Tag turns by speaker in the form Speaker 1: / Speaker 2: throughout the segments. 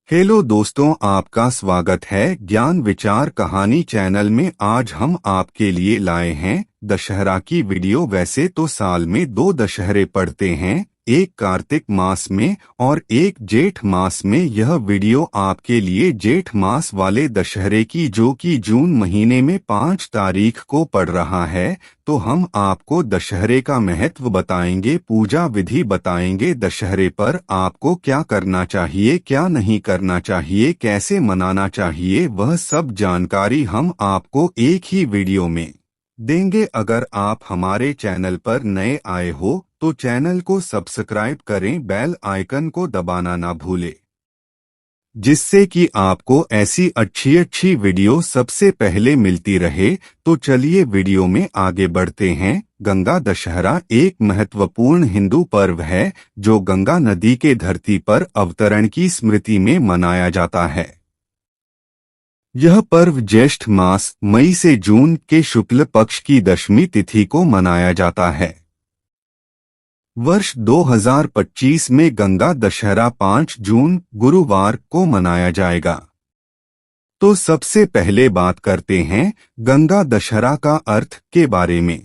Speaker 1: Hello दोस्तों, आपका स्वागत है ज्ञान विचार कहानी चैनल में। आज हम आपके लिए लाए हैं दशहरा की वीडियो। वैसे तो साल में 2 दशहरे पड़ते हैं, एक कार्तिक मास में और एक जेठ मास में। यह वीडियो आपके लिए जेठ मास वाले दशहरे की, जो कि जून महीने में 5 तारीख को पड़ रहा है। तो हम आपको दशहरे का महत्व बताएंगे, पूजा विधि बताएंगे, दशहरे पर आपको क्या करना चाहिए, क्या नहीं करना चाहिए, कैसे मनाना चाहिए, वह सब जानकारी हम आपको एक ही वीडियो में देंगे। अगर आप हमारे चैनल पर नए आए हो तो चैनल को सब्सक्राइब करें, बेल आइकन को दबाना ना भूलें, जिससे कि आपको ऐसी अच्छी वीडियो सबसे पहले मिलती रहे। तो चलिए वीडियो में आगे बढ़ते हैं। गंगा दशहरा एक महत्वपूर्ण हिंदू पर्व है, जो गंगा नदी के धरती पर अवतरण की स्मृति में मनाया जाता है। यह पर्व ज्येष्ठ मास मई से जून के शुक्ल पक्ष की दशमी तिथि को मनाया जाता है। वर्ष 2025 में गंगा दशहरा 5 जून गुरुवार को मनाया जाएगा। तो सबसे पहले बात करते हैं गंगा दशहरा का अर्थ के बारे में।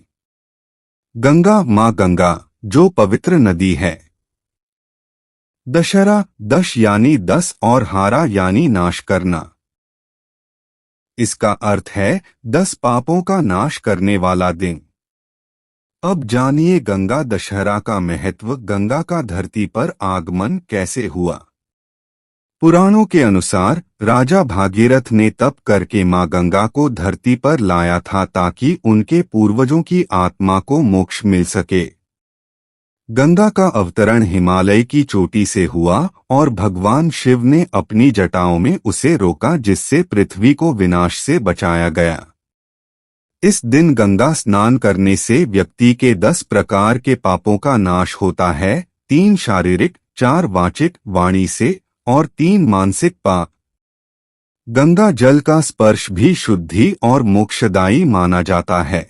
Speaker 1: गंगा माँ गंगा, जो पवित्र नदी है। दशहरा, दश यानी 10 और हारा यानी नाश करना। इसका अर्थ है 10 पापों का नाश करने वाला दिन। अब जानिए गंगा दशहरा का महत्व। गंगा का धरती पर आगमन कैसे हुआ। पुराणों के अनुसार राजा भागीरथ ने तप करके मां गंगा को धरती पर लाया था, ताकि उनके पूर्वजों की आत्मा को मोक्ष मिल सके। गंगा का अवतरण हिमालय की चोटी से हुआ और भगवान शिव ने अपनी जटाओं में उसे रोका, जिससे पृथ्वी को विनाश से बचाया गया। इस दिन गंगा स्नान करने से व्यक्ति के 10 प्रकार के पापों का नाश होता है। 3 शारीरिक, 4 वाचिक वाणी से और 3 मानसिक पाप। गंगा जल का स्पर्श भी शुद्धि और मोक्षदायी माना जाता है।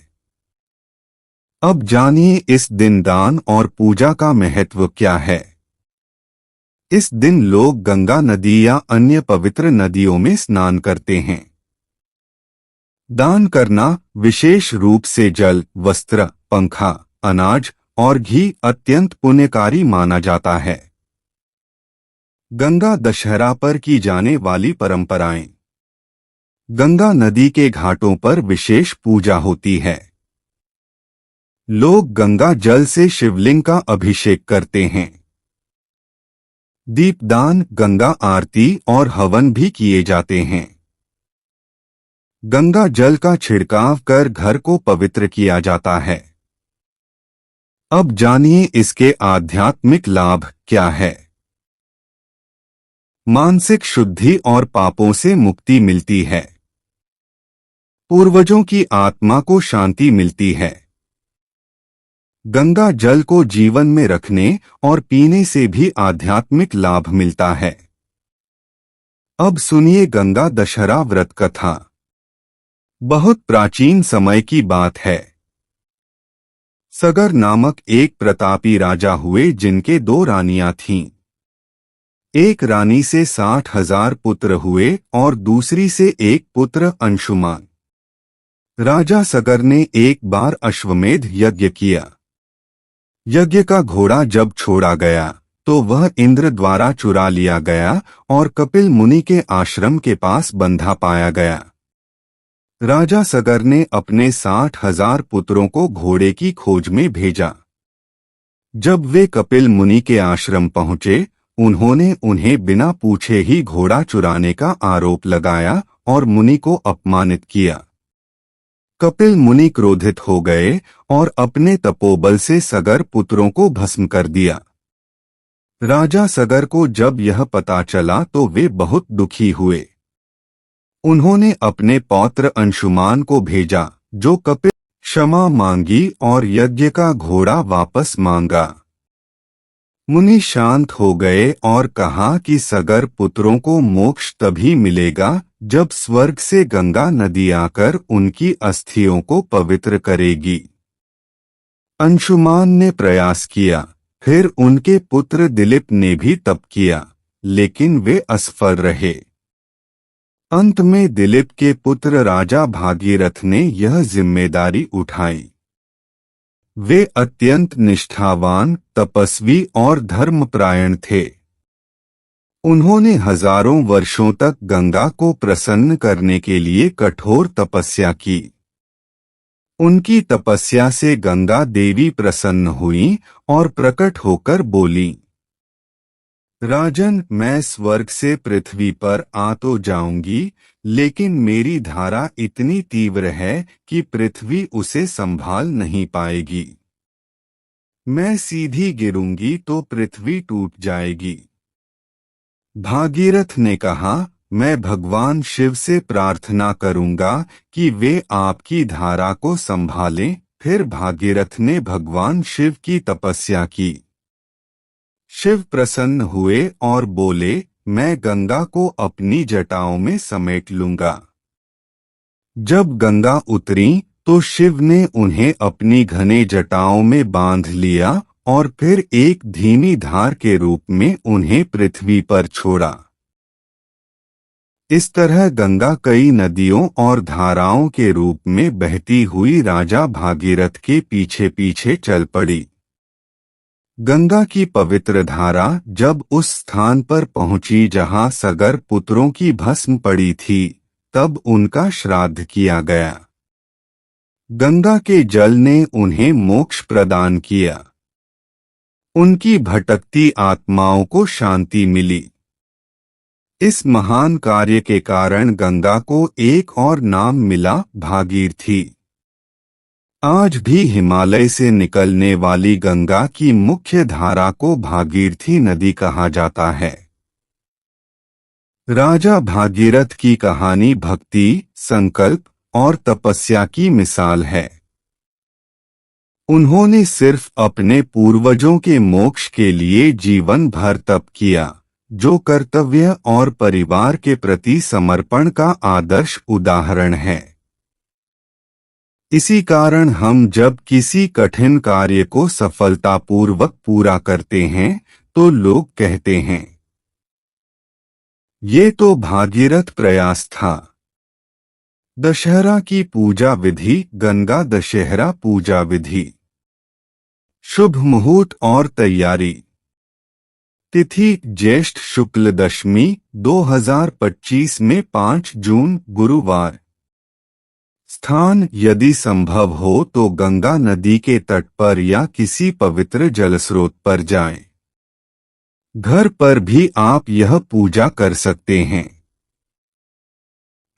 Speaker 1: अब जानिए इस दिन दान और पूजा का महत्व क्या है। इस दिन लोग गंगा नदी या अन्य पवित्र नदियों में स्नान करते हैं। दान करना, विशेष रूप से जल, वस्त्र, पंखा, अनाज और घी, अत्यंत पुण्यकारी माना जाता है। गंगा दशहरा पर की जाने वाली परंपराएं। गंगा नदी के घाटों पर विशेष पूजा होती है। लोग गंगा जल से शिवलिंग का अभिषेक करते हैं। दीपदान, गंगा आरती और हवन भी किए जाते हैं। गंगा जल का छिड़काव कर घर को पवित्र किया जाता है। अब जानिए इसके आध्यात्मिक लाभ क्या है। मानसिक शुद्धि और पापों से मुक्ति मिलती है। पूर्वजों की आत्मा को शांति मिलती है। गंगा जल को जीवन में रखने और पीने से भी आध्यात्मिक लाभ मिलता है। अब सुनिए गंगा दशहरा व्रत कथा। बहुत प्राचीन समय की बात है। सगर नामक एक प्रतापी राजा हुए, जिनके 2 रानियां थीं। एक रानी से 60,000 पुत्र हुए और दूसरी से एक पुत्र अंशुमान। राजा सगर ने एक बार अश्वमेध यज्ञ किया। यज्ञ का घोड़ा जब छोड़ा गया तो वह इंद्र द्वारा चुरा लिया गया और कपिल मुनि के आश्रम के पास बंधा पाया गया। राजा सगर ने अपने 60,000 पुत्रों को घोड़े की खोज में भेजा। जब वे कपिल मुनि के आश्रम पहुंचे, उन्होंने उन्हें बिना पूछे ही घोड़ा चुराने का आरोप लगाया और मुनि को अपमानित किया। कपिल मुनि क्रोधित हो गए और अपने तपोबल से सगर पुत्रों को भस्म कर दिया। राजा सगर को जब यह पता चला तो वे बहुत दुखी हुए। उन्होंने अपने पौत्र अंशुमान को भेजा, जो कपिल क्षमा मांगी और यज्ञ का घोड़ा वापस मांगा। मुनि शांत हो गए और कहा कि सगर पुत्रों को मोक्ष तभी मिलेगा जब स्वर्ग से गंगा नदी आकर उनकी अस्थियों को पवित्र करेगी। अंशुमान ने प्रयास किया, फिर उनके पुत्र दिलीप ने भी तप किया, लेकिन वे असफल रहे। अंत में दिलीप के पुत्र राजा भागीरथ ने यह जिम्मेदारी उठाई। वे अत्यंत निष्ठावान, तपस्वी और धर्मपरायण थे। उन्होंने हजारों वर्षों तक गंगा को प्रसन्न करने के लिए कठोर तपस्या की। उनकी तपस्या से गंगा देवी प्रसन्न हुई और प्रकट होकर बोली, राजन, मैं स्वर्ग से पृथ्वी पर आ तो जाऊंगी, लेकिन मेरी धारा इतनी तीव्र है कि पृथ्वी उसे संभाल नहीं पाएगी। मैं सीधी गिरूंगी तो पृथ्वी टूट जाएगी। भागीरथ ने कहा, मैं भगवान शिव से प्रार्थना करूंगा कि वे आपकी धारा को संभालें। फिर भागीरथ ने भगवान शिव की तपस्या की। शिव प्रसन्न हुए और बोले, मैं गंगा को अपनी जटाओं में समेट लूंगा। जब गंगा उतरी तो शिव ने उन्हें अपनी घने जटाओं में बांध लिया और फिर एक धीमी धार के रूप में उन्हें पृथ्वी पर छोड़ा। इस तरह गंगा कई नदियों और धाराओं के रूप में बहती हुई राजा भागीरथ के पीछे पीछे चल पड़ी। गंगा की पवित्र धारा जब उस स्थान पर पहुंची जहां सगर पुत्रों की भस्म पड़ी थी, तब उनका श्राद्ध किया गया। गंगा के जल ने उन्हें मोक्ष प्रदान किया। उनकी भटकती आत्माओं को शांति मिली। इस महान कार्य के कारण गंगा को एक और नाम मिला, भागीरथी। आज भी हिमालय से निकलने वाली गंगा की मुख्य धारा को भागीरथी नदी कहा जाता है। राजा भागीरथ की कहानी भक्ति, संकल्प और तपस्या की मिसाल है। उन्होंने सिर्फ अपने पूर्वजों के मोक्ष के लिए जीवन भर तप किया, जो कर्तव्य और परिवार के प्रति समर्पण का आदर्श उदाहरण है। इसी कारण हम जब किसी कठिन कार्य को सफलतापूर्वक पूरा करते हैं तो लोग कहते हैं, ये तो भागीरथ प्रयास था। दशहरा की पूजा विधि। गंगा दशहरा पूजा विधि। शुभ मुहूर्त और तैयारी। तिथि ज्येष्ठ शुक्ल दशमी 2025 में 5 जून गुरुवार। स्थान यदि संभव हो तो गंगा नदी के तट पर या किसी पवित्र जलस्रोत पर जाएं। घर पर भी आप यह पूजा कर सकते हैं।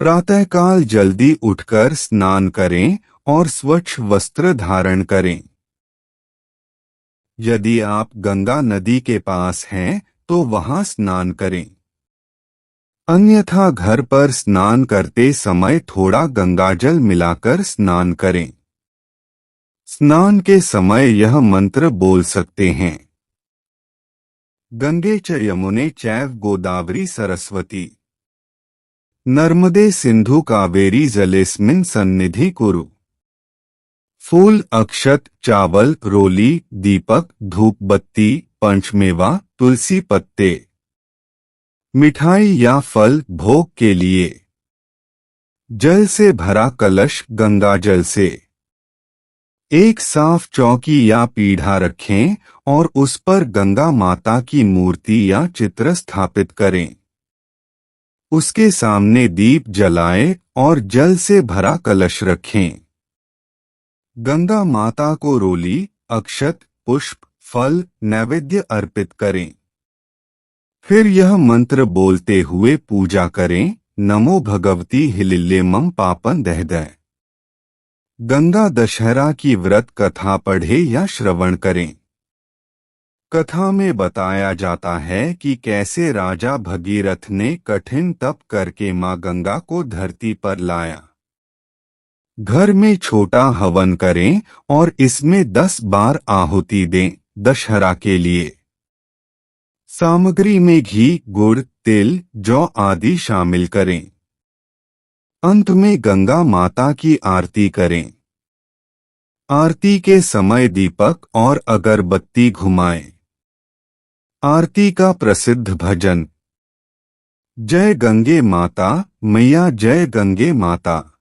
Speaker 1: प्रातःकाल जल्दी उठकर स्नान करें और स्वच्छ वस्त्र धारण करें। यदि आप गंगा नदी के पास हैं तो वहां स्नान करें। अन्यथा घर पर स्नान करते समय थोड़ा गंगाजल मिलाकर स्नान करें। स्नान के समय यह मंत्र बोल सकते हैं, गंगे च यमुने चैव गोदावरी सरस्वती नर्मदे सिंधु कावेरी जलेस्मिन् सन्निधि कुरु। फूल, अक्षत, चावल, रोली, दीपक, धूप बत्ती, पंचमेवा, तुलसी पत्ते, मिठाई या फल भोग के लिए। जल से भरा कलश गंगा जल से। एक साफ चौकी या पीढ़ा रखें और उस पर गंगा माता की मूर्ति या चित्र स्थापित करें। उसके सामने दीप जलाएं और जल से भरा कलश रखें। गंगा माता को रोली, अक्षत, पुष्प, फल, नैवेद्य अर्पित करें। फिर यह मंत्र बोलते हुए पूजा करें, नमो भगवती हिलिल्यमं पापं दहदय। गंगा दशहरा की व्रत कथा पढ़े या श्रवण करें। कथा में बताया जाता है कि कैसे राजा भगीरथ ने कठिन तप करके मां गंगा को धरती पर लाया। घर में छोटा हवन करें और इसमें 10 बार आहुति दें। दशहरा के लिए सामग्री में घी, गुड़, तिल, जौ आदि शामिल करें। अंत में गंगा माता की आरती करें। आरती के समय दीपक और अगरबत्ती घुमाएं। आरती का प्रसिद्ध भजन जय गंगे माता, मैया जय गंगे माता।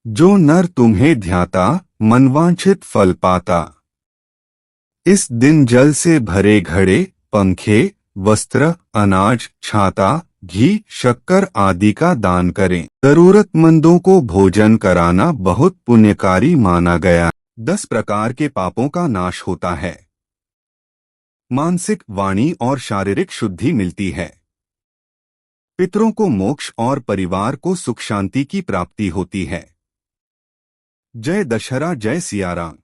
Speaker 1: जो नर तुम्हें ध्याता, मनवांछित फल पाता। इस दिन जल से भरे घड़े, पंखे, वस्त्र, अनाज, छाता, घी, शक्कर आदि का दान करें। जरूरतमंदों को भोजन कराना बहुत पुण्यकारी माना गया। 10 प्रकार के पापों का नाश होता है। मानसिक, वाणी और शारीरिक शुद्धि मिलती है। पितरों को मोक्ष और परिवार को सुख शांति की प्राप्ति होती है। जय दशहरा, जय सिया राम।